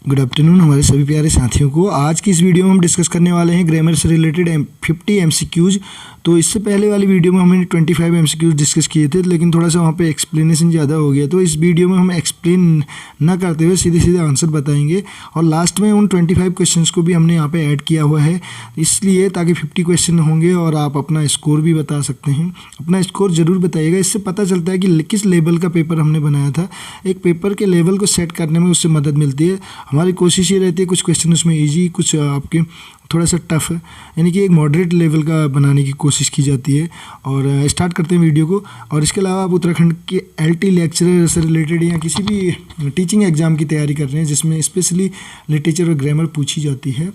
Good afternoon हमारे सभी प्यारे साथियों को। आज की इस वीडियो में हम डिस्कस करने वाले हैं ग्रामर से रिलेटेड 50 MCQs। तो इससे पहले वाली वीडियो में हमने 25 MCQs डिस्कस किए थे, लेकिन थोड़ा सा वहाँ पे एक्सप्लेनेशन ज़्यादा हो गया। तो इस वीडियो में हम एक्सप्लेन ना करते हुए सीधे सीधे आंसर बताएंगे, और लास्ट में उन 25 क्वेश्चंस को भी हमने यहाँ पे ऐड किया हुआ है, इसलिए ताकि 50 क्वेश्चन होंगे और आप अपना स्कोर भी बता सकते हैं। अपना स्कोर ज़रूर बताइएगा, इससे पता चलता है कि किस लेवल का पेपर हमने बनाया था। एक पेपर के लेवल को सेट करने में उससे मदद मिलती है। हमारी कोशिश ये रहती है कुछ क्वेश्चन उसमें इजी, कुछ आपके थोड़ा सा टफ है, यानी कि एक मॉडरेट लेवल का बनाने की कोशिश की जाती है। और स्टार्ट करते हैं वीडियो को। और इसके अलावा आप उत्तराखंड के LT लेक्चरर से रिलेटेड या किसी भी टीचिंग एग्ज़ाम की तैयारी कर रहे हैं जिसमें स्पेशली लिटरेचर और ग्रामर पूछी जाती है,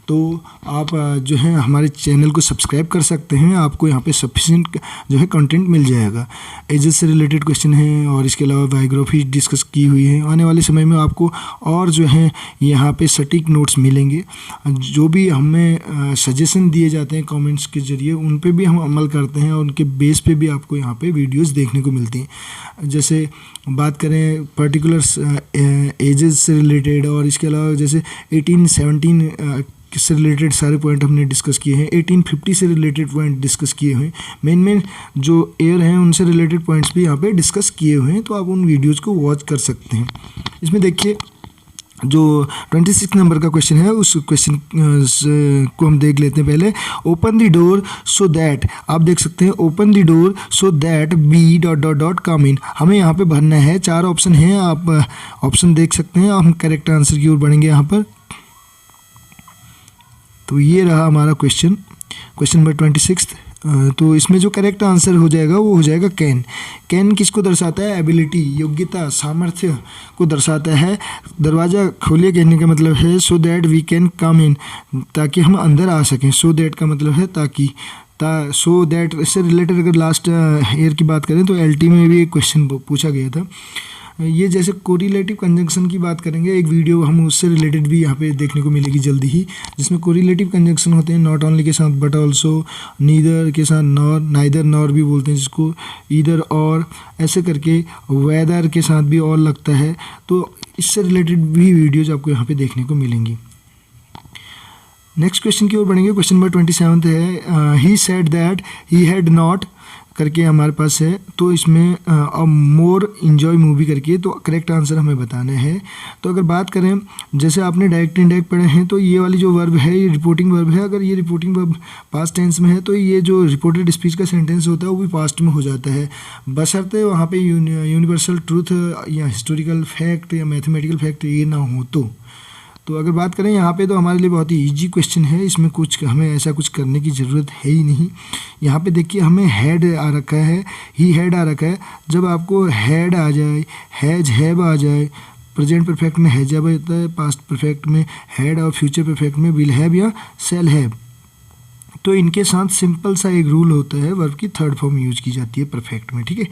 तो आप जो है हमारे चैनल को सब्सक्राइब कर सकते हैं। आपको यहाँ पे सफिशिएंट जो है कंटेंट मिल जाएगा। एजेस से रिलेटेड क्वेश्चन हैं, और इसके अलावा बायोग्राफी डिस्कस की हुई है। आने वाले समय में आपको और जो है यहाँ पे सटीक नोट्स मिलेंगे। जो भी हमें सजेशन दिए जाते हैं कमेंट्स के ज़रिए, उन पे भी हम अमल करते हैं, और उनके बेस पे भी आपको यहाँ पे वीडियोस देखने को मिलती हैं। जैसे बात करें पर्टिकुलर्स एजेस से रिलेटेड, और इसके अलावा जैसे 18-17 से रिलेटेड सारे पॉइंट हमने डिस्कस किए हैं। 1850 से रिलेटेड पॉइंट डिस्कस किए हुए हैं। मेन जो एयर हैं उनसे रिलेटेड पॉइंट्स भी यहाँ पे डिस्कस किए हुए हैं, तो आप उन वीडियोस को वॉच कर सकते हैं। इसमें देखिए जो 26 नंबर का क्वेश्चन है, उस क्वेश्चन को हम देख लेते हैं पहले। Open the door so that, आप देख सकते हैं open the door so that be ... come in. हमें यहाँ पे भरना है, 4 ऑप्शन हैं, आप ऑप्शन देख सकते हैं। हम करेक्ट आंसर की ओर बढ़ेंगे यहाँ पर। तो ये रहा हमारा क्वेश्चन नंबर 26। तो इसमें जो करेक्ट आंसर हो जाएगा वो हो जाएगा कैन। कैन किसको दर्शाता है? एबिलिटी, योग्यता, सामर्थ्य को दर्शाता है। दरवाज़ा खोलिए कहने का मतलब है so that we can come in, ताकि हम अंदर आ सकें। सो दैट का मतलब है ताकि, सो दैट इससे रिलेटेड अगर लास्ट ईयर की बात करें तो LT में भी एक क्वेश्चन पूछा गया था। ये जैसे कोरिलेटिव कंजंक्शन की बात करेंगे, एक वीडियो हम उससे रिलेटेड भी यहाँ पे देखने को मिलेगी जल्दी ही, जिसमें कोरिलेटिव कंजंक्शन होते हैं नॉट ओनली के साथ बट ऑल्सो, नीदर के साथ नॉर, नाइदर नॉर भी बोलते हैं जिसको, ईदर और, ऐसे करके वेदर के साथ भी और लगता है। तो इससे रिलेटेड भी वीडियोज आपको यहाँ पे देखने को मिलेंगी। नेक्स्ट क्वेश्चन की ओर बढ़ेंगे। क्वेश्चन नंबर 27 है, he said that he had not करके हमारे पास है। तो इसमें मोर इंजॉय मूवी करके, तो करेक्ट आंसर हमें बताना है। तो अगर बात करें, जैसे आपने डायरेक्ट इनडायरेक्ट पढ़े हैं, तो ये वाली जो वर्ब है ये रिपोर्टिंग वर्ब है। अगर ये रिपोर्टिंग वर्ब पास्ट टेंस में है तो ये जो रिपोर्टेड स्पीच का सेंटेंस होता है वो भी पास्ट में हो जाता है, बशर्ते वहाँ पे यूनिवर्सल ट्रूथ या हिस्टोरिकल फैक्ट या मैथमेटिकल फैक्ट ये ना हो। तो अगर बात करें यहाँ पे, तो हमारे लिए बहुत ही इजी क्वेश्चन है। इसमें कुछ हमें ऐसा कुछ करने की ज़रूरत है ही नहीं। यहाँ पे देखिए हमें हैड आ रखा है, ही हैड आ रखा है। जब आपको हैड आ जाए, हैज हैव आ जाए, प्रेजेंट परफेक्ट में हैज हैव आता है, पास्ट परफेक्ट में हैड, और फ्यूचर परफेक्ट में विल हैव या शैल हैव, तो इनके साथ सिंपल सा एक रूल होता है, वर्ब की थर्ड फॉर्म यूज की जाती है परफेक्ट में। ठीक है,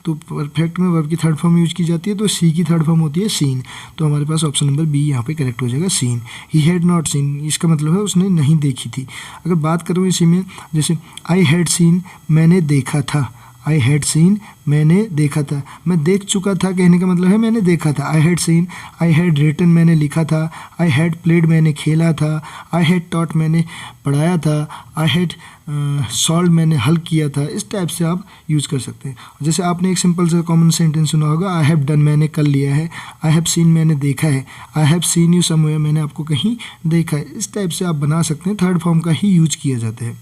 तो परफेक्ट में वर्ब की थर्ड फॉर्म यूज की जाती है, तो सी की थर्ड फॉर्म होती है सीन। तो हमारे पास ऑप्शन नंबर बी यहाँ पे करेक्ट हो जाएगा, seen. He had not seen, इसका मतलब है उसने नहीं देखी थी। अगर बात करूँ इसी में, जैसे आई हैड सीन, मैंने देखा था। आई हैड सीन, मैंने देखा था। मैं देख चुका था कहने का मतलब है मैंने देखा था। I had seen, I had written, मैंने लिखा था। आई हैड प्लेड, मैंने खेला था। आई हैड टॉट, मैंने पढ़ाया था। आई हैड सॉल्व, मैंने हल किया था। इस टाइप से आप यूज़ कर सकते हैं। जैसे आपने एक सिंपल सा कॉमन सेंटेंस सुना होगा, आई हैव डन, मैंने कर लिया है। आई हैव सीन, मैंने देखा है। I have seen you somewhere, मैंने आपको कहीं देखा है। इस टाइप से आप बना सकते हैं, थर्ड फॉर्म का ही यूज किया जाता है।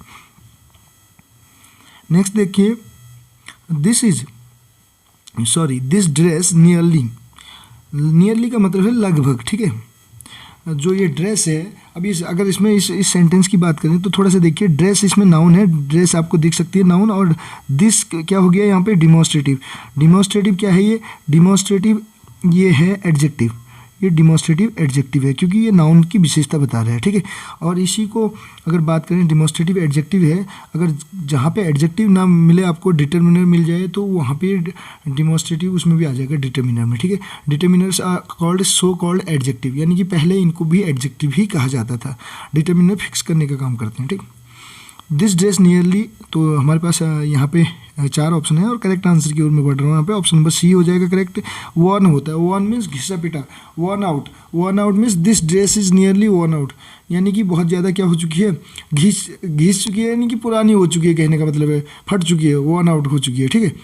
नेक्स्ट देखिए, दिस ड्रेस नियरली का मतलब है लगभग। ठीक है, जो ये ड्रेस है, अभी अगर इसमें इस सेंटेंस की बात करें तो थोड़ा सा देखिए, ड्रेस इसमें नाउन है, ड्रेस आपको दिख सकती है नाउन, और दिस क्या हो गया यहाँ पे? डिमॉन्स्ट्रेटिव। डिमॉन्स्ट्रेटिव क्या है? ये डिमॉन्स्ट्रेटिव ये है एडजेक्टिव, ये डिमॉन्स्ट्रेटिव एडजेक्टिव है, क्योंकि ये नाउन की विशेषता बता रहा है। ठीक है, और इसी को अगर बात करें, डिमॉन्स्ट्रेटिव एडजेक्टिव है। अगर जहाँ पे एडजेक्टिव ना मिले, आपको डिटर्मिनर मिल जाए, तो वहाँ पे डिमॉन्स्ट्रेटिव उसमें भी आ जाएगा डिटर्मिनर में। ठीक है, determiners are called so called adjective, यानी कि पहले इनको भी एडजेक्टिव ही कहा जाता था। डिटर्मिनर फिक्स करने का काम करते हैं। ठीक, दिस ड्रेस नियरली, तो हमारे पास यहाँ पे 4 ऑप्शन है और करेक्ट आंसर की ओर मैं बढ़ रहा हूँ। यहाँ पे ऑप्शन नंबर सी हो जाएगा करेक्ट। वर्न होता है, वर्न मीन्स घिसा पिटा। Worn out, worn out means this dress is nearly worn out, यानी कि बहुत ज़्यादा क्या हो चुकी है, घिस चुकी है, यानी कि पुरानी हो चुकी है, कहने का मतलब है फट चुकी है, वर्न आउट हो चुकी है, ठीक है।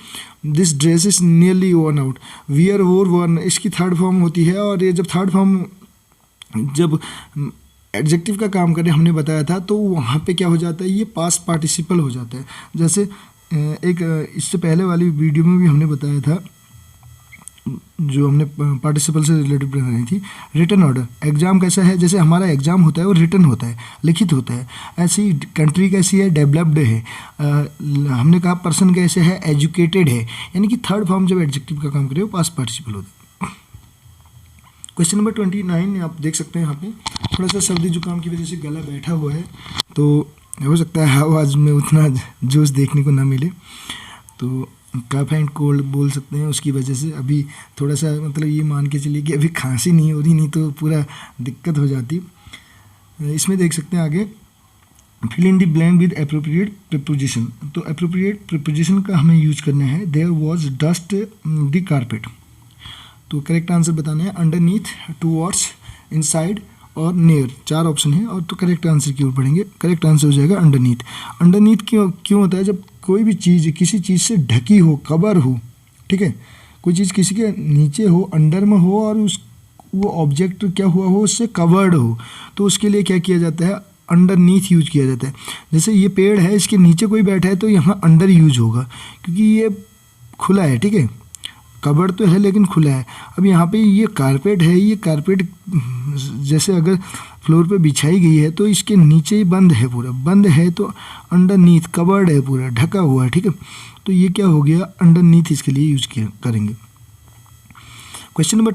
This dress is nearly worn out. Wear वोर वर्न इसकी थर्ड फॉर्म होती है, और ये जब थर्ड फॉर्म जब एडजेक्टिव का काम करें हमने बताया था, तो वहाँ पे क्या हो जाता है, ये पास्ट पार्टिसिपल हो जाता है। जैसे एक इससे पहले वाली वीडियो में भी हमने बताया था, जो हमने पार्टिसिपल से रिलेटेड बनाई थी, रिटन ऑर्डर। एग्जाम कैसा है, जैसे हमारा एग्जाम होता है वो रिटन होता है, लिखित होता है। ऐसी कंट्री कैसी है, डेवलप्ड है। हमने कहा पर्सन कैसे है, एजुकेटेड है, यानी कि थर्ड फॉर्म जब एडजेक्टिव का काम करे वो पास्ट पार्टिसिपल होता है। क्वेश्चन नंबर 29 आप देख सकते हैं, यहाँ पे थोड़ा सा सर्दी जुकाम की वजह से गला बैठा हुआ है, तो हो सकता है आवाज़ में उतना जोश देखने को ना मिले, तो कफ एंड कोल्ड बोल सकते हैं, उसकी वजह से अभी थोड़ा सा मतलब ये मान के चलिए कि अभी खांसी नहीं हो रही, नहीं तो पूरा दिक्कत हो जाती। इसमें देख सकते हैं आगे, fill in the blank with appropriate preposition. तो अप्रोप्रिएट प्रीपोजिशन का हमें यूज करना है, there was dust the carpet. तो करेक्ट आंसर बताना है, अंडरनीथ, टूवर्ड्स, इनसाइड और नियर, 4 ऑप्शन है, और तो करेक्ट आंसर की ओर बढ़ेंगे। करेक्ट आंसर हो जाएगा अंडरनीथ। अंडरनीथ क्यों होता है, जब कोई भी चीज़ किसी चीज़ से ढकी हो, कवर हो, ठीक है, कोई चीज़ किसी के नीचे हो, अंडर में हो, और वो ऑब्जेक्ट क्या हुआ हो, उससे कवर्ड हो, तो उसके लिए क्या किया जाता है, अंडरनीथ यूज किया जाता है। जैसे ये पेड़ है, इसके नीचे कोई बैठा है तो यहाँ अंडर यूज होगा, क्योंकि ये खुला है, ठीक है, कवर्ड तो है लेकिन खुला है। अब यहाँ पे ये कारपेट है, ये कारपेट जैसे अगर फ्लोर पे बिछाई गई है तो इसके नीचे ही बंद है, पूरा बंद है, तो अंडरनीथ कवर्ड है, पूरा ढका हुआ है, ठीक है, तो ये क्या हो गया, अंडरनीथ इसके लिए यूज करेंगे। क्वेश्चन नंबर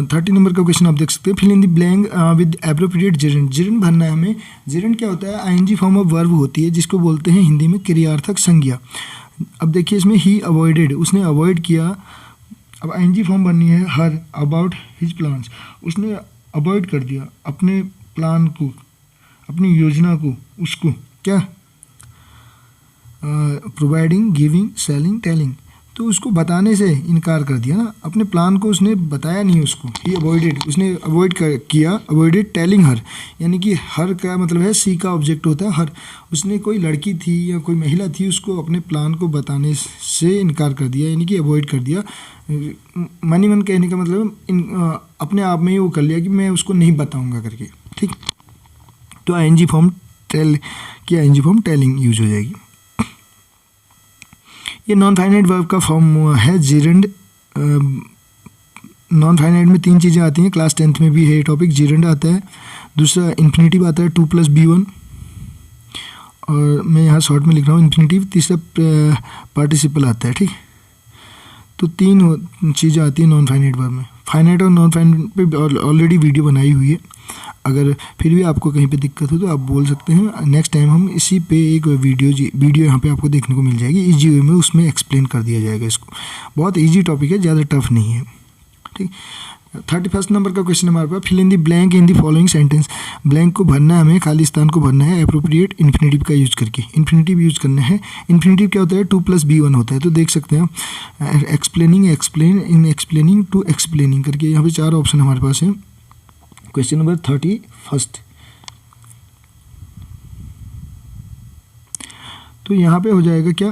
30 नंबर का क्वेश्चन आप देख सकते हैं, fill in the blank with appropriate gerund. Gerund भरना है हमें। जेरेंट क्या होता है, आईएनजी फॉर्म ऑफ वर्ब होती है, जिसको बोलते हैं हिंदी में क्रियार्थक संज्ञा। अब देखिए इसमें ही अवॉइडेड, उसने अवॉइड किया। अब आईएनजी फॉर्म बननी है हर, अबाउट हिज प्लान्स, उसने अवॉइड कर दिया अपने प्लान को, अपनी योजना को, उसको क्या, प्रोवाइडिंग, गिविंग, सेलिंग, टेलिंग, तो उसको बताने से इनकार कर दिया ना, अपने प्लान को उसने बताया नहीं उसको, ही अवॉइडेड, उसने अवॉइड किया, अवॉइडेड टेलिंग हर, यानी कि हर का मतलब है सी का ऑब्जेक्ट होता है हर। उसने कोई लड़की थी या कोई महिला थी, उसको अपने प्लान को बताने से इनकार कर दिया, यानी कि अवॉइड कर दिया। मनी मन कहने का मतलब अपने आप में ही वो कर लिया कि मैं उसको नहीं बताऊँगा करके, ठीक। तो आईएनजी फॉर्म टेल की आईएनजी फॉर्म टेलिंग यूज हो जाएगी। ये नॉन फाइनाइट वर्ब का फॉर्म है जेरेंड। नॉन फाइनाइट में 3 चीज़ें आती हैं, क्लास 10th में भी है टॉपिक। जेरेंड आता है, दूसरा इन्फिनेटिव आता है 2 + B1, और मैं यहाँ शॉर्ट में लिख रहा हूँ इन्फिनेटिव, तीसरा पार्टिसिपल आता है, ठीक। तो 3 चीज़ें आती हैं नॉन फाइनाइट वर्ब में। फाइनाइट और नॉन फाइनाइट पे ऑलरेडी वीडियो बनाई हुई है, अगर फिर भी आपको कहीं पे दिक्कत हो तो आप बोल सकते हैं। नेक्स्ट टाइम हम इसी पे एक वीडियो यहाँ पे आपको देखने को मिल जाएगी इजी वे में, उसमें एक्सप्लेन कर दिया जाएगा इसको। बहुत इजी टॉपिक है, ज़्यादा टफ नहीं है, ठीक। 31 नंबर का क्वेश्चन हमारे पास, fill in the blank in the following sentence. Blank को भरना है हमें, खाली स्थान को भरना है एप्रोप्रिएट इन्फिनेटिव का यूज करके। इन्फिनेटिव यूज करना है। इन्फिनेटिव क्या होता है, 2 + B1 होता है, तो देख सकते हैं explaining, explain, in explaining, to explaining करके यहाँ पे 4 ऑप्शन हमारे पास है। क्वेश्चन नंबर 31, तो यहाँ पे हो जाएगा क्या,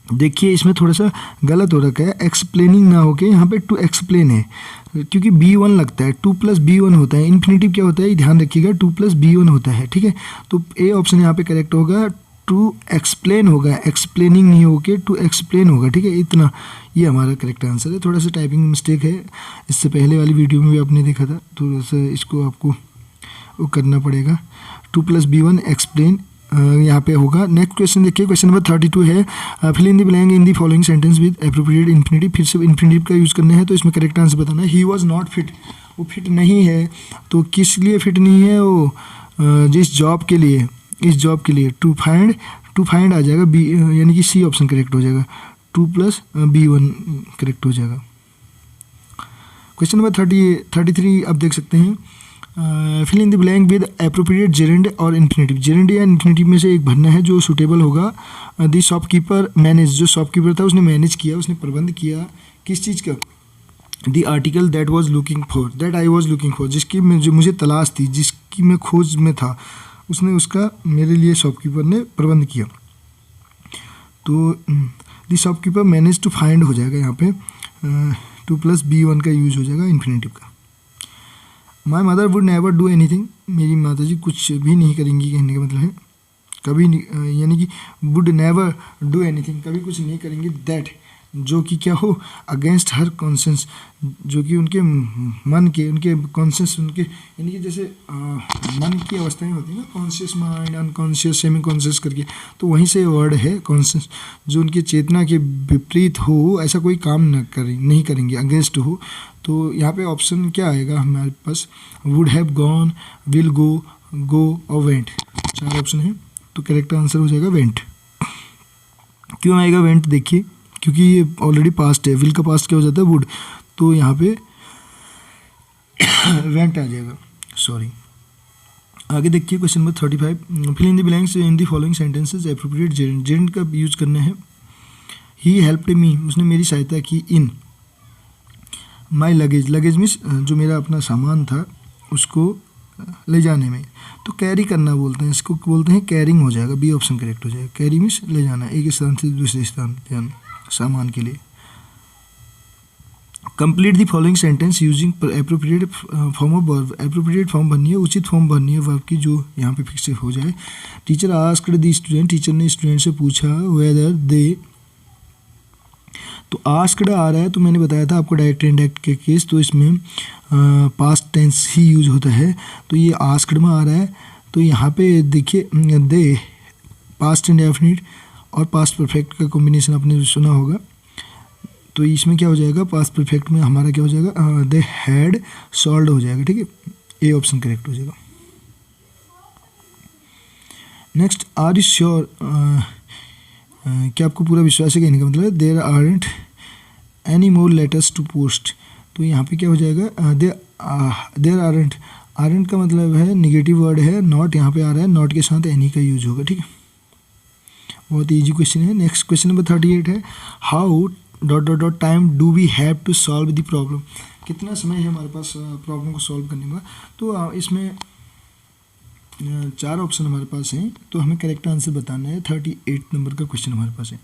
देखिए इसमें थोड़ा सा गलत हो रखा है, एक्सप्लेनिंग ना होके यहाँ पे टू एक्सप्लेन है, क्योंकि B1 लगता है, 2 + B1 होता है। इन्फिनेटिव क्या होता है, ध्यान रखिएगा, 2 + B1 होता है, ठीक है। तो ए ऑप्शन यहाँ पे करेक्ट होगा, टू एक्सप्लेन होगा, एक्सप्लेनिंग नहीं होके टू एक्सप्लेन होगा, ठीक है। इतना ये हमारा करेक्ट आंसर है। थोड़ा सा टाइपिंग मिस्टेक है, इससे पहले वाली वीडियो में भी आपने देखा था, थोड़ा सा इसको आपको वो करना पड़ेगा। 2 + B1 एक्सप्लेन यहाँ पे होगा। नेक्स्ट क्वेश्चन देखिए, क्वेश्चन नंबर 32 है, fill in the blank in the following sentence with appropriate infinitive. फिर से इन्फिनेटिव का यूज़ करना है, तो इसमें करेक्ट आंसर बताना है। ही वॉज नॉट फिट, वो फिट नहीं है, तो किस लिए फिट नहीं है, वो जिस जॉब के लिए, इस जॉब के लिए। टू फाइंड आ जाएगा बी, यानी कि सी ऑप्शन करेक्ट हो जाएगा, 2 + B1 करेक्ट हो जाएगा। क्वेश्चन नंबर 33 आप देख सकते हैं, fill in the blank with appropriate gerund और इन्फिनेटिव। जेरेंड या इन्फिनेटिव में से एक भरना है जो सूटेबल होगा। द शॉपकीपर मैनेज, जो शॉपकीपर था उसने मैनेज किया, उसने प्रबंध किया किस चीज़ का? The article that was looking for, that I was looking for, जिसकी जो मुझे तलाश थी, जिसकी मैं खोज में था, उसने उसका मेरे लिए शॉपकीपर ने प्रबंध किया। तो the shopkeeper manage to find हो जाएगा यहाँ पे 2 + B1 का यूज हो जाएगा इन्फिनेटिव का। My mother would never do anything, मेरी माता जी कुछ भी नहीं करेंगी, कहने का मतलब है कभी नहीं, यानी कि वुड नेवर डू एनीथिंग, कभी कुछ नहीं करेंगी, दैट जो कि क्या हो, अगेंस्ट हर कॉन्सेंस, जो कि उनके मन के, उनके कॉन्सेंस, उनके यानी कि जैसे मन की अवस्थाएं होती हैं ना, conscious mind, unconscious, semi conscious करके, तो वहीं से वर्ड है कॉन्शियस, जो उनकी चेतना के विपरीत हो ऐसा कोई काम नहीं करेंगे, अगेंस्ट हो। तो यहाँ पे ऑप्शन क्या आएगा हमारे पास? Would have gone, will go और वेंट, 4 ऑप्शन है। तो करेक्ट आंसर हो जाएगा वेंट। क्यों आएगा वेंट? देखिए, क्योंकि ये ऑलरेडी पास्ट है, विल का पास्ट क्या हो जाता है? वुड, तो यहाँ पे वेंट आ जाएगा, सॉरी। आगे देखिए question number 35, fill in the blanks in the following sentences appropriate gerund. Gerund का यूज करना है। ही हेल्प्ड मी, उसने मेरी सहायता की, in my luggage, luggage means जो मेरा अपना सामान था उसको ले जाने में, तो कैरी करना बोलते हैं, इसको बोलते हैं कैरिंग, हो जाएगा, बी ऑप्शन करेक्ट हो जाएगा। कैरी मीन्स ले जाना, एक स्थान से दूसरे स्थान पे जाना सामान के लिए। Complete the following sentence using appropriate form of verb, appropriate form भरनी है, उचित फॉर्म भरनी है वर्ब की, जो यहाँ पे फिक्स हो जाए। Teacher asked the student, teacher ने स्टूडेंट से पूछा वेदर दे, तो आस्क्ड आ रहा है, तो मैंने बताया था आपको डायरेक्ट इंडायरेक्ट के केस, तो इसमें पास्ट टेंस ही यूज होता है, तो ये आस्क्ड में आ रहा है। तो यहाँ पे देखिए दे, पास्ट इंडेफिनिट और पास्ट परफेक्ट का कॉम्बिनेशन आपने सुना होगा, तो इसमें क्या हो जाएगा? पास्ट परफेक्ट में हमारा क्या हो जाएगा? दे हैड सॉल्व्ड हो जाएगा, ठीक है, ए ऑप्शन करेक्ट हो जाएगा। नेक्स्ट, आर यू श्योर, क्या आपको पूरा विश्वास है? कहने का मतलब है there aren't any more letters to post, तो यहाँ पे क्या हो जाएगा? देयर आरंट, आरंट का मतलब है निगेटिव वर्ड है, नॉट यहाँ पे आ रहा है, नॉट के साथ एनी का यूज होगा, ठीक है। बहुत इजी क्वेश्चन है। नेक्स्ट क्वेश्चन नंबर 38 है, how ... time do we have to solve the problem, कितना समय है हमारे पास प्रॉब्लम को सॉल्व करने का? तो इसमें 4 ऑप्शन हमारे पास हैं, तो हमें करेक्ट आंसर बताना है। 38 नंबर का क्वेश्चन हमारे पास है,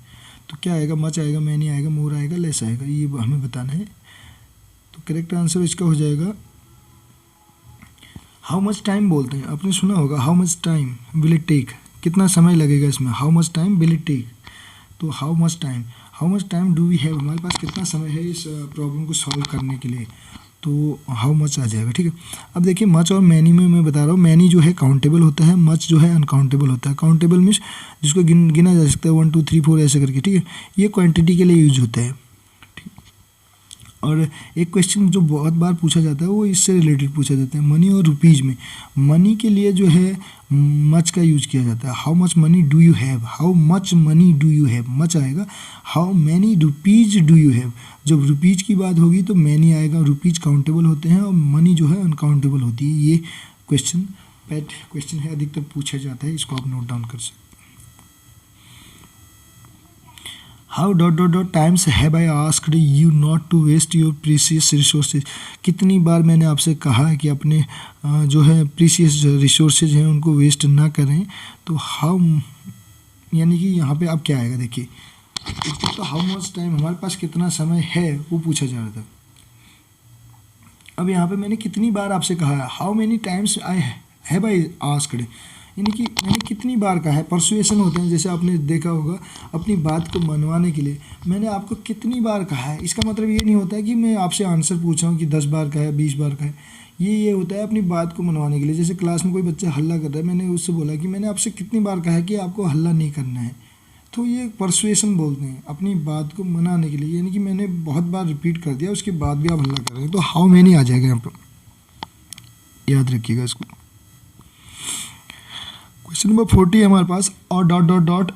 तो क्या आएगा? मच आएगा, मैनी आएगा, मोर आएगा, लेस आएगा, ये हमें बताना है। तो करेक्ट आंसर इसका हो जाएगा हाउ मच टाइम बोलते हैं, आपने सुना होगा how much time will it take, कितना समय लगेगा इसमें, how much time will it take, तो how much time do we have, हमारे पास कितना समय है इस प्रॉब्लम को सॉल्व करने के लिए, तो हाउ मच आ जाएगा, ठीक है। अब देखिए मच और मैनी में मैं बता रहा हूँ, मैनी जो है काउंटेबल होता है, मच जो है अनकाउंटेबल होता है। काउंटेबल मीन्स जिसको गिना जा सकता है 1 2 3 4 ऐसे करके, ठीक है, ये क्वांटिटी के लिए यूज होता है। और एक क्वेश्चन जो बहुत बार पूछा जाता है वो इससे रिलेटेड पूछा जाता है, मनी और रुपीज़ में। मनी के लिए जो है मच का यूज किया जाता है, how much money do you have, how much money do you have, much आएगा, how many rupees do you have, जब रुपीज़ की बात होगी तो मैनी आएगा, रुपीज़ काउंटेबल होते हैं और मनी जो है अनकाउंटेबल होती है। ये क्वेश्चन पेट क्वेश्चन है, अधिकतर पूछा जाता है, इसको आप नोट डाउन कर सकते। How ... times have I asked you not to waste your precious resources, कितनी बार मैंने आपसे कहा है कि अपने जो है प्रीशियस रिसोर्सेज हैं उनको वेस्ट ना करें। तो हाउ यानी कि यहाँ पे अब क्या आएगा, देखिए तो हाउ मच टाइम, हमारे पास कितना समय है वो पूछा जा रहा था। अब यहाँ पे मैंने कितनी बार आपसे कहा है, how many times I have I asked, यानी कि मैंने कितनी बार कहा है। परसुएशन होते हैं, जैसे आपने देखा होगा, अपनी बात को मनवाने के लिए मैंने आपको कितनी बार कहा है, इसका मतलब ये नहीं होता है कि मैं आपसे आंसर पूछ रहा हूँ कि 10 बार का है 20 बार का है, ये होता है अपनी बात को मनवाने के लिए। जैसे क्लास में कोई बच्चा हल्ला कर रहा है, मैंने उससे बोला कि मैंने आपसे कितनी बार कहा है कि आपको हल्ला नहीं करना है, तो ये परसुएशन बोलते हैं, अपनी बात को मनाने के लिए, यानी कि मैंने बहुत बार रिपीट कर दिया उसके बाद भी आप हल्ला कर रहे हैं, तो हाउ मैनी आ जाएगा यहाँ पर, याद रखिएगा इसको। क्वेश्चन नंबर 40 है हमारे पास, और ...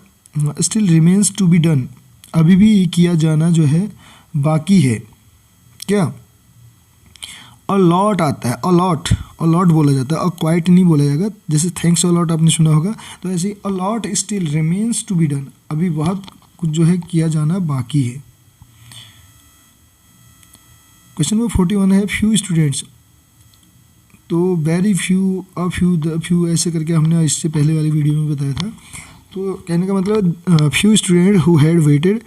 still remains to be done, अभी भी किया जाना जो है बाकी है, क्या? अ लॉट आता है, अ लॉट, अलॉट बोला जाता है, और क्वाइट नहीं बोला जाएगा। जैसे थैंक्स अलॉट आपने सुना होगा, तो ऐसे ही a lot still remains to be done, अभी बहुत कुछ जो है किया जाना बाकी है। क्वेश्चन नंबर 41 है फ्यू स्टूडेंट्स, तो very few, a few, the few, ऐसे करके हमने इससे पहले वाली वीडियो में बताया था। तो कहने का मतलब few student who had weighted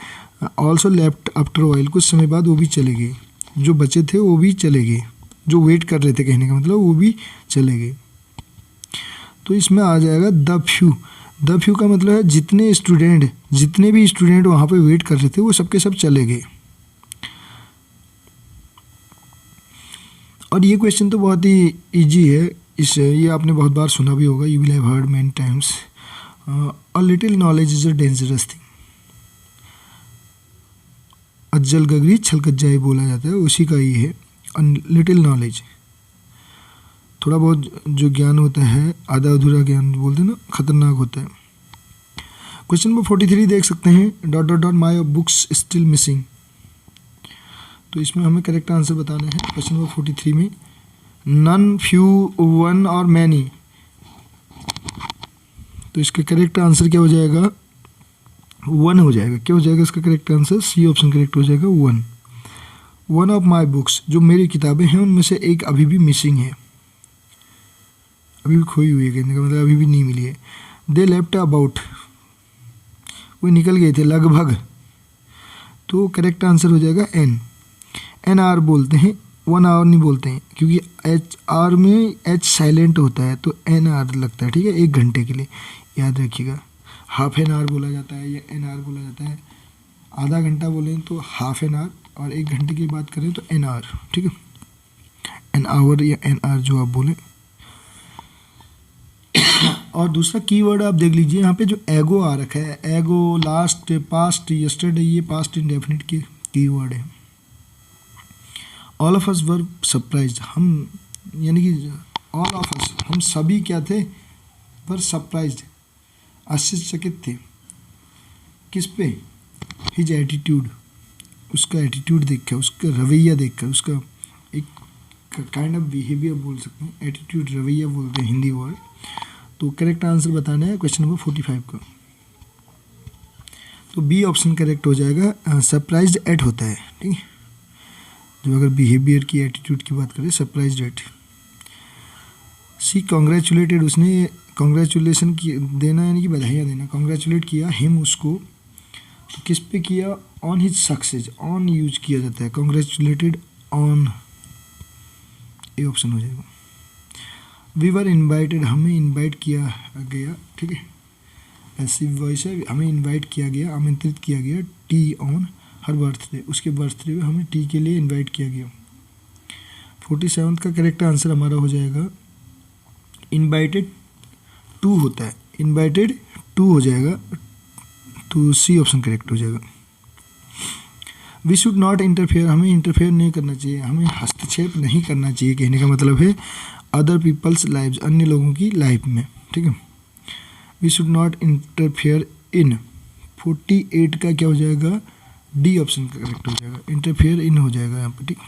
also left after while, कुछ समय बाद वो भी चले गए, जो बचे थे वो भी चले गए, जो वेट कर रहे थे कहने का मतलब वो भी चले गए। तो इसमें आ जाएगा द फ्यू। द फ्यू का मतलब है जितने भी स्टूडेंट वहाँ पे वेट कर रहे थे वो सबके सब चले गए। और ये क्वेश्चन तो बहुत ही इजी है, ये आपने बहुत बार सुना भी होगा, you will have heard many times. A little knowledge is a dangerous thing, अज्जल गगरी छलकज्जाई बोला जाता है, उसी का ये है अ लिटिल नॉलेज। थोड़ा बहुत जो ज्ञान होता है, आधा अधूरा ज्ञान बोलते हैं ना, खतरनाक होता है। क्वेश्चन नंबर 43 देख सकते हैं, dot dot dot my books still missing. तो इसमें हमें करेक्ट आंसर बताना है। क्वेश्चन नंबर 43 में नन, फ्यू, वन और मैनी, तो इसका करेक्ट आंसर क्या हो जाएगा? 1 हो जाएगा। क्या हो जाएगा इसका correct answer? C option correct हो जाएगा 1। वन ऑफ माई बुक्स, जो मेरी किताबें हैं उनमें से एक अभी भी मिसिंग है, अभी भी खोई हुई है, कहने का मतलब अभी भी नहीं मिली है। दे लेफ्ट अबाउट, वो निकल गए थे लगभग, तो करेक्ट आंसर हो जाएगा एन आर बोलते हैं, 1 आवर नहीं बोलते हैं, क्योंकि एच आर में एच साइलेंट होता है, तो एन आर लगता है, ठीक है, 1 घंटे के लिए याद रखिएगा। हाफ एन आवर बोला जाता है या एन आर बोला जाता है, आधा घंटा बोलें तो हाफ एन आवर, और 1 घंटे की बात करें तो एन आवर, ठीक है, एन आवर या एन आर जो आप बोलें। और दूसरा कीवर्ड आप देख लीजिए, यहाँ पे जो एगो आ रखा है, एगो, लास्ट, पास्ट, यस्टरडे, ये पास्ट इंडेफिनिट के कीवर्ड है। All of us were surprised, हम यानी कि ऑल ऑफ अस, हम सभी क्या थे? वर सरप्राइज्ड, आश्चर्यचकित थे। किस पे? हिज एटीट्यूड, उसका एटीट्यूड देखकर, उसका रवैया देखकर, उसका एक काइंड ऑफ बिहेवियर बोल सकते हैं, एटीट्यूड, रवैया बोलते हैं हिंदी वर्ड। तो करेक्ट आंसर बताना है क्वेश्चन नंबर 45 का। तो बी ऑप्शन करेक्ट हो जाएगा, सरप्राइज्ड एट होता है, ठीक है, जो अगर बिहेवियर की, एटीट्यूड की बात करें, सरप्राइज्ड एट। सी कॉन्ग्रेचुलेटेड, उसने कॉन्ग्रेचुलेसन की देना यानी कि बधाइयाँ देना, कॉन्ग्रेचुलेट किया हिम, उसको, तो किस पे किया? On his success, on use किया जाता है, कॉन्ग्रेचुलेटेड ऑन, ये ऑप्शन हो जाएगा। वी वर इन्वाइटेड, हमें इन्वाइट किया गया, ठीक है, पैसिव वॉइस है, हमें इन्वाइट किया गया, आमंत्रित किया गया, टी ऑन हर बर्थडे, उसके बर्थडे में हमें टी के लिए इन्वाइट किया गया। 47 का करेक्ट आंसर हमारा हो जाएगा इन्वाइटेड टू होता है, इन्वाइटेड टू हो जाएगा, तो सी ऑप्शन करेक्ट हो जाएगा। वी शुड नॉट इंटरफेयर, हमें इंटरफेयर नहीं करना चाहिए, हमें हस्तक्षेप नहीं करना चाहिए, कहने का मतलब है अदर पीपल्स लाइव्स, अन्य लोगों की लाइफ में, ठीक है। We should not interfere in, 48 का क्या हो जाएगा? डी ऑप्शन करेक्ट हो जाएगा, इंटरफेयर इन हो जाएगा यहाँ पर, ठीक।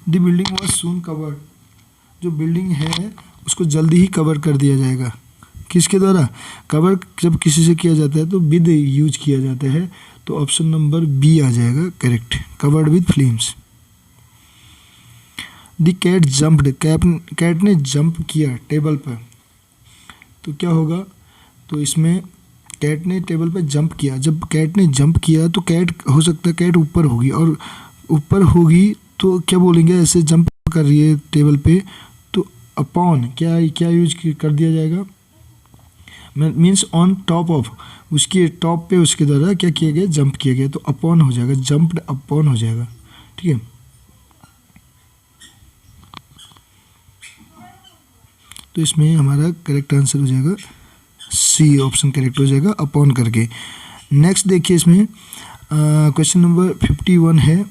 The building was soon covered, जो बिल्डिंग है उसको जल्दी ही कवर कर दिया जाएगा, किसके द्वारा? कवर जब किसी से किया जाता है तो विद यूज किया जाता है, तो ऑप्शन नंबर बी आ जाएगा correct, covered with flames. The cat jumped, cat ने जंप किया टेबल पर, तो क्या होगा? तो इसमें कैट ने टेबल पर जंप किया, जब कैट ने जंप किया तो कैट हो सकता है कैट ऊपर होगी, और ऊपर होगी तो क्या बोलेंगे? ऐसे जंप कर रही है टेबल पे, तो अपॉन क्या यूज कर दिया जाएगा? मीन्स ऑन टॉप ऑफ, उसके टॉप पे उसके द्वारा क्या किया गया? जंप किया गया, तो अपॉन हो जाएगा, जंप्ड अपॉन हो जाएगा, ठीक है। तो इसमें हमारा करेक्ट आंसर हो जाएगा सी ऑप्शन करेक्ट हो जाएगा, अपॉन करके। नेक्स्ट देखिए, इसमें क्वेश्चन नंबर 51 है,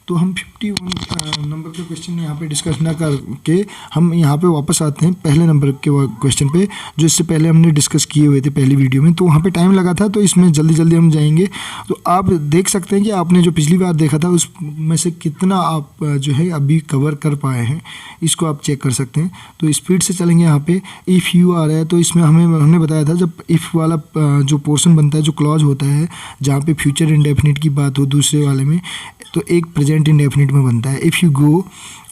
तो हम 51 नंबर का क्वेश्चन यहाँ पे डिस्कस ना करके हम यहाँ पे वापस आते हैं पहले नंबर के क्वेश्चन पे, जो इससे पहले हमने डिस्कस किए हुए थे पहली वीडियो में। तो वहाँ पे टाइम लगा था, तो इसमें जल्दी जल्दी हम जाएंगे। तो आप देख सकते हैं कि आपने जो पिछली बार देखा था उसमें से कितना आप जो है अभी कवर कर पाए हैं, इसको आप चेक कर सकते हैं। तो स्पीड से चलेंगे। यहाँ पे इफ़ यू आ रहा है, तो इसमें हमने बताया था जब इफ़ वाला जो पोर्शन बनता है, जो क्लॉज होता है जहाँ पे फ्यूचर इंडेफिनिट की बात हो दूसरे वाले में, तो एक प्रेजेंट इंडेफिनिट में बनता है। इफ़ यू गो,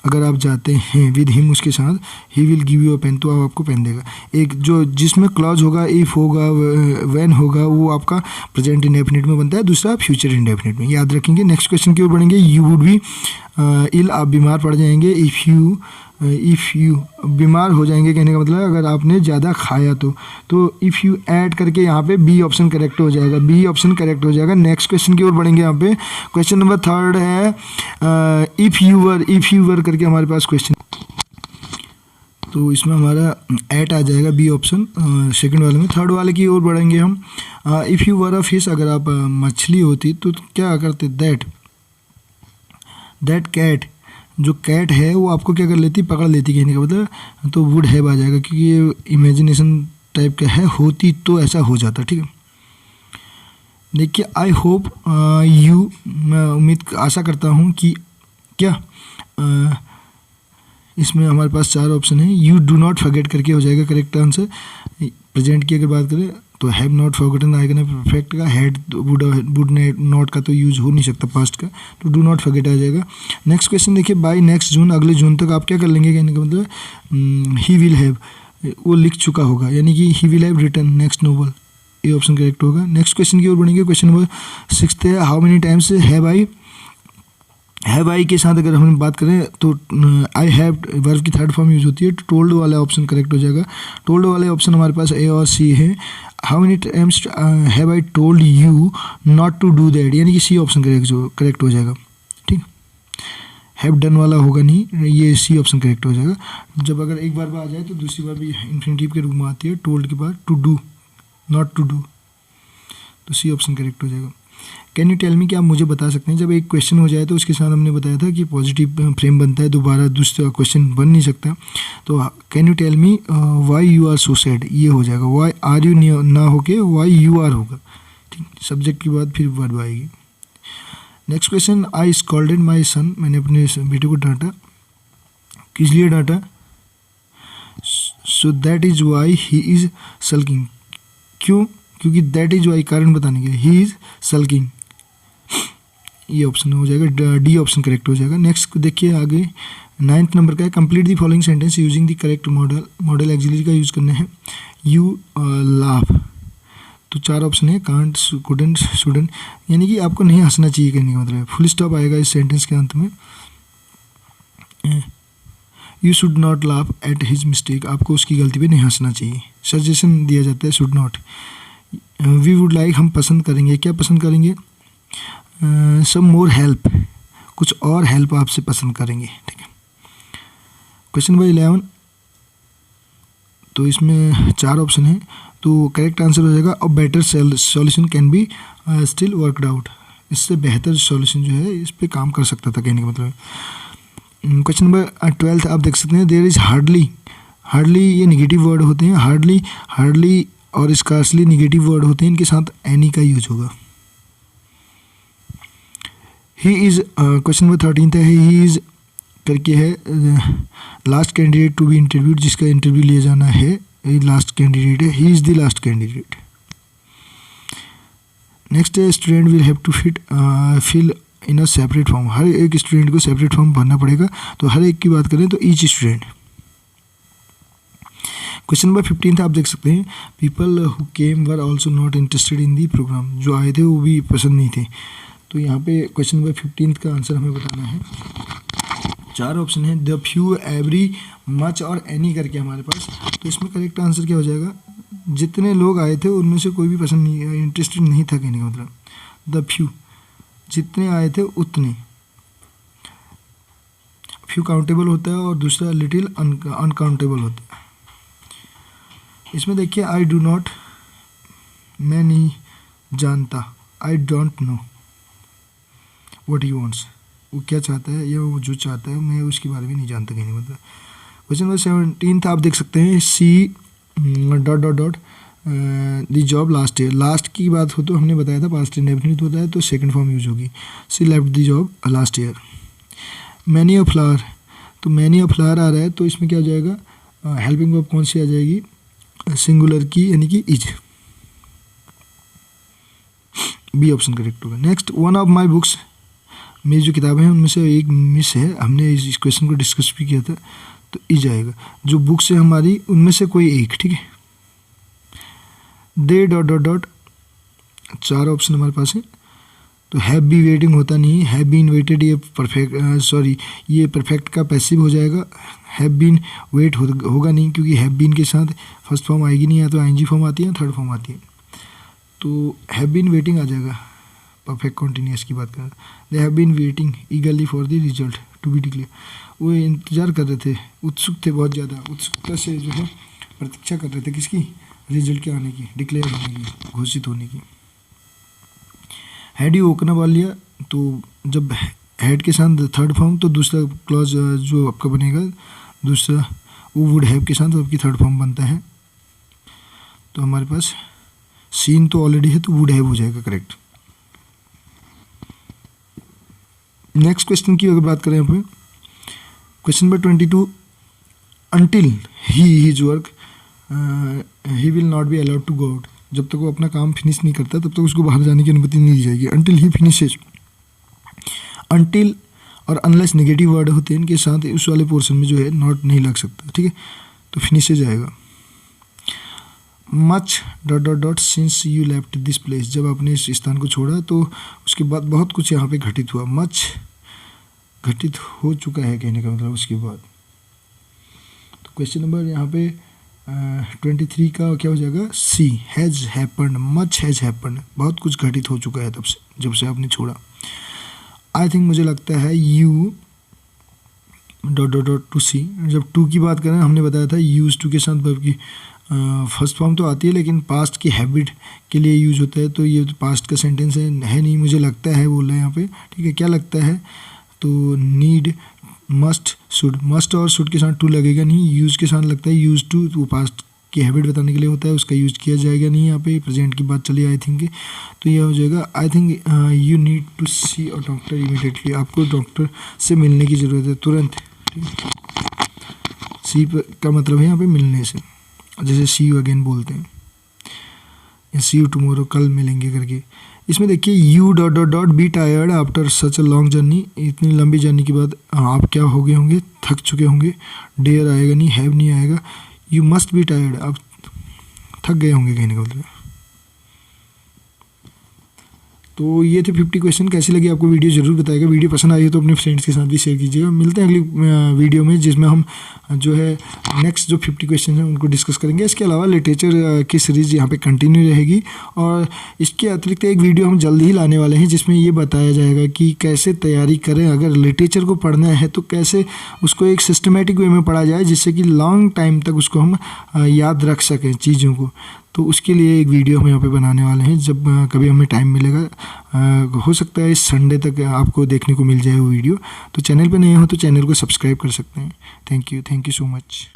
अगर आप जाते हैं विद हिम, उसके साथ, he will give you a pen, तो आप आपको पेन देगा। एक जो जिसमें क्लॉज होगा, इफ़ होगा, व्हेन होगा, वो आपका प्रेजेंट इंडेफिनिट में बनता है, दूसरा फ्यूचर इंडेफिनिट में, याद रखेंगे। नेक्स्ट क्वेश्चन की ओर बढ़ेंगे। यू वुड बी इल, आप बीमार पड़ जाएंगे। इफ़ यू बीमार हो जाएंगे कहने का मतलब अगर आपने ज़्यादा खाया तो इफ़ यू ऐड करके यहाँ पे बी ऑप्शन करेक्ट हो जाएगा, बी ऑप्शन करेक्ट हो जाएगा। नेक्स्ट क्वेश्चन की ओर बढ़ेंगे। यहाँ पे क्वेश्चन नंबर 3 है इफ़ यू वर करके हमारे पास क्वेश्चन, तो इसमें हमारा ऐट आ जाएगा बी ऑप्शन सेकंड वाले में। थर्ड वाले की ओर बढ़ेंगे हम। If you were a fish, अगर आप मछली होती तो क्या करते, दैट कैट, जो कैट है वो आपको क्या कर लेती, पकड़ लेती कहने का मतलब, तो वुड हैव आ जाएगा क्योंकि ये इमेजिनेशन टाइप का है, होती तो ऐसा हो जाता। ठीक है, देखिए आई होप यू, मैं उम्मीद आशा करता हूँ कि क्या इसमें हमारे पास 4 ऑप्शन है। यू डू नॉट फॉरगेट करके हो जाएगा करेक्ट आंसर। प्रेजेंट की अगर बात करें तो हैव नॉट फॉरगेटन आएगा ना परफेक्ट का, हैड वुड नॉट का तो यूज हो नहीं सकता पास्ट का, तो डू नॉट फॉरगेट आ जाएगा। नेक्स्ट क्वेश्चन देखिए, बाय नेक्स्ट जून, अगले जून तक आप क्या कर लेंगे कहने का मतलब, ही विल हैव, वो लिख चुका होगा, यानी कि he will have written next novel, ये ऑप्शन करेक्ट होगा। नेक्स्ट क्वेश्चन की ओर बढ़ेंगे। क्वेश्चन नंबर 6 है, how many times have I के साथ अगर हम बात करें तो आई हैव वर्ब की थर्ड फॉर्म यूज होती है, तो टोल्ड वाला ऑप्शन करेक्ट हो जाएगा। टोल्ड वाले ऑप्शन हमारे पास ए और सी है। How many times have I told you not to do that, यानी कि सी ऑप्शन करेक्ट हो जाएगा। ठीक, हैव डन वाला होगा नहीं, ये सी ऑप्शन करेक्ट हो जाएगा। जब अगर एक बार आ जाए तो दूसरी बार भी इन्फिनिटिव के रूप में आती है, टोल्ड के बाद to do, not to do, तो सी ऑप्शन करेक्ट हो जाएगा। कैन यू टेल मी, क्या आप मुझे बता सकते हैं, जब एक क्वेश्चन हो जाए तो उसके साथ हमने बताया था कि पॉजिटिव फ्रेम बनता है, दोबारा दूसरा क्वेश्चन बन नहीं सकता। तो can you tell me why you are so sad, ये हो जाएगा। वाई आर यू ना होके वाई यू आर होगा। ठीक, सब्जेक्ट के बाद फिर वर्ब आएगी। नेक्स्ट क्वेश्चन, आई स्कॉल्डेड माई सन, मैंने अपने बेटे को डांटा, किस लिए डांटा, so that is why he is sulking, क्यों, क्योंकि दैट इज़ वाई कारण बताने के लिए, ही इज़ सल्किंग, ये ऑप्शन हो जाएगा, डी ऑप्शन करेक्ट हो जाएगा। नेक्स्ट देखिए आगे 9th नंबर का है, complete the following sentence using the correct model axillary का यूज़ करना है। यू लाफ, तो 4 ऑप्शन है, कांट, कुडंट, शुडंट, यानी कि आपको नहीं हंसना चाहिए कहने का मतलब है। फुल स्टॉप आएगा इस सेंटेंस के अंत में। You should not laugh at his mistake, आपको उसकी गलती पे नहीं हंसना चाहिए, सजेशन दिया जाता है should not. We would like, हम पसंद करेंगे, क्या पसंद करेंगे, सम मोर हेल्प, कुछ और हेल्प आपसे पसंद करेंगे। ठीक है, क्वेश्चन नंबर 11, तो इसमें 4 ऑप्शन है, तो करेक्ट आंसर हो जाएगा और better solution can be still worked out, इससे बेहतर सॉल्यूशन जो है इस पे काम कर सकता था कहने का मतलब। क्वेश्चन नंबर 12 आप देख सकते हैं, देयर इज़ हार्डली ये निगेटिव वर्ड होते हैं, हार्डली और स्कार्सली निगेटिव वर्ड होते हैं, इनके साथ एनी का यूज होगा। ही इज़, क्वेश्चन नंबर 13 है, ही इज़ करके है last candidate to be interviewed, जिसका इंटरव्यू लिया जाना है, लास्ट कैंडिडेट है, he is the last candidate. Next है, student will have to fill in a separate form, हर एक स्टूडेंट को सेपरेट फॉर्म भरना पड़ेगा, तो हर एक की बात करें तो ईच स्टूडेंट। क्वेश्चन नंबर 15 आप देख सकते हैं, people who came were also not interested in the programme, जो आए थे वो भी पसंद नहीं थे। तो यहाँ पे क्वेश्चन नंबर 15 का आंसर हमें बताना है। 4 ऑप्शन है, द फ्यू, एवरी, मच और एनी करके हमारे पास, तो इसमें करेक्ट आंसर क्या हो जाएगा, जितने लोग आए थे उनमें से कोई भी पसंद नहीं, इंटरेस्टेड नहीं था कहने का मतलब। द फ्यू, जितने आए थे उतने, फ्यू काउंटेबल होता है और दूसरा लिटिल अनकाउंटेबल होता है। इसमें देखिए, आई डू नॉट, मैं नहीं जानता, I don't know what he wants, वो क्या चाहता है या वो जो चाहता है मैं उसके बारे में नहीं जानता कहीं, मतलब। क्वेश्चन नंबर 17 आप देख सकते हैं, सी डॉट डॉट डॉट दी जॉब लास्ट ईयर। लास्ट की बात हो तो हमने बताया था पास्ट इंडेफिनिट होता है तो सेकंड फॉर्म यूज होगी। She left the job last year. Many a flower, तो मैनी अ फ्लावर आ रहा है तो इसमें क्या हो जाएगा, हेल्पिंग वर्ब कौन सी आ जाएगी, सिंगुलर की यानी कि इज। बी ऑप्शन करेक्ट होगा। Next, one of my books, मेरी जो किताबें हैं उनमें से एक मिस है, हमने इस क्वेश्चन को डिस्कस भी किया था, तो इज आएगा। जो बुक्स है हमारी उनमें से कोई एक, ठीक है। दे डॉट डॉट डॉट, 4 ऑप्शन हमारे पास है, तो हैव बी वेटिंग होता नहीं है, हैव बीन वेटेड ये परफेक्ट सॉरी ये परफेक्ट का पैसिव हो जाएगा। हैव बीन वेट होगा नहीं क्योंकि हैव बीन के साथ फर्स्ट फॉर्म आएगी नहीं, या तो आईएनजी फॉर्म आती है थर्ड फॉर्म आती है, तो हैव बीन वेटिंग आ जाएगा। परफेक्ट कॉन्टीन्यूअस की बात करें, they have been waiting eagerly for the result to be declare, वो इंतज़ार कर रहे थे, उत्सुक थे, बहुत ज़्यादा उत्सुकता से जो है प्रतीक्षा कर रहे थे किसकी, रिजल्ट के आने की, डिक्लेयर होने की, घोषित होने की। हैड यू ओकन अप लिया, तो जब हैड के साथ थर्ड फॉर्म तो दूसरा क्लॉज जो आपका बनेगा दूसरा वो वुड हैव के साथ आपकी थर्ड फॉर्म बनता है, तो हमारे पास सीन तो ऑलरेडी है तो वुड हैव हो जाएगा करेक्ट। नेक्स्ट क्वेश्चन की अगर बात करें यहाँ पे, question number 22, until he his work he will not be allowed to go out, जब तक वो अपना काम फिनिश नहीं करता तब तक उसको बाहर जाने की अनुमति नहीं दी जाएगी। अंटिल ही फिनिशेज, अंटिल और अनलेस नेगेटिव वर्ड होते हैं, इनके साथ उस वाले पोर्शन में जो है नॉट नहीं लग सकता, ठीक है, तो फिनिशेज आएगा। Much dot dot dot since you left this place, जब आपने इस स्थान को छोड़ा तो उसके बाद बहुत कुछ यहाँ पे घटित हुआ, मच घटित हो चुका है कहने का मतलब उसके बाद। तो क्वेश्चन नंबर यहाँ पे 23 का क्या हो जाएगा, she has happened, much has happened, बहुत कुछ घटित हो चुका है तब से जब से आपने छोड़ा। आई थिंक मुझे लगता है you dot dot dot to see, जब टू की बात करें हमने बताया था यूज टू के साथ वर्ब की फर्स्ट फॉर्म तो आती है लेकिन पास्ट की हैबिट के लिए यूज होता है, तो ये तो पास्ट का सेंटेंस है नहीं, मुझे लगता है बोल रहे हैं यहाँ पे, ठीक है। क्या लगता है, तो नीड, मस्ट, शुड, मस्ट और शुड के साथ टू लगेगा नहीं, यूज़ के साथ लगता है यूज टू, वो पास्ट की हैबिट बताने के लिए होता है, उसका यूज किया जाएगा नहीं यहाँ पे, प्रेजेंट की बात चली आई थिंक, तो यह हो जाएगा I think you need to see a doctor immediately, आपको डॉक्टर से मिलने की ज़रूरत है तुरंत, ठीक। सी का मतलब है यहाँ पे मिलने से, जैसे सी यू अगेन बोलते हैं या सी यू टुमारो, कल मिलेंगे करके। इसमें देखिए you dot dot dot be tired after such a long journey, इतनी लंबी जर्नी के बाद आप क्या हो गए होंगे, थक चुके होंगे। डेयर आएगा नहीं, हैव नहीं आएगा। यू मस्ट बी टायर्ड, आप थक गए होंगे कहने का मतलब। तो ये थे 50 क्वेश्चन। कैसी लगी आपको वीडियो ज़रूर बताइएगा। वीडियो पसंद आई है तो अपने फ्रेंड्स के साथ भी शेयर कीजिएगा। मिलते हैं अगली वीडियो में जिसमें हम जो है नेक्स्ट जो 50 क्वेश्चन हैं उनको डिस्कस करेंगे। इसके अलावा लिटरेचर की सीरीज़ यहाँ पे कंटिन्यू रहेगी और इसके अतिरिक्त एक वीडियो हम जल्द ही लाने वाले हैं जिसमें ये बताया जाएगा कि कैसे तैयारी करें, अगर लिटरेचर को पढ़ना है तो कैसे उसको एक सिस्टमेटिक वे में पढ़ा जाए जिससे कि लॉन्ग टाइम तक उसको हम याद रख सकें चीज़ों को। तो उसके लिए एक वीडियो हम यहाँ पे बनाने वाले हैं, जब कभी हमें टाइम मिलेगा, हो सकता है इस संडे तक आपको देखने को मिल जाए वो वीडियो। तो चैनल पे नए हो तो चैनल को सब्सक्राइब कर सकते हैं। Thank you so much.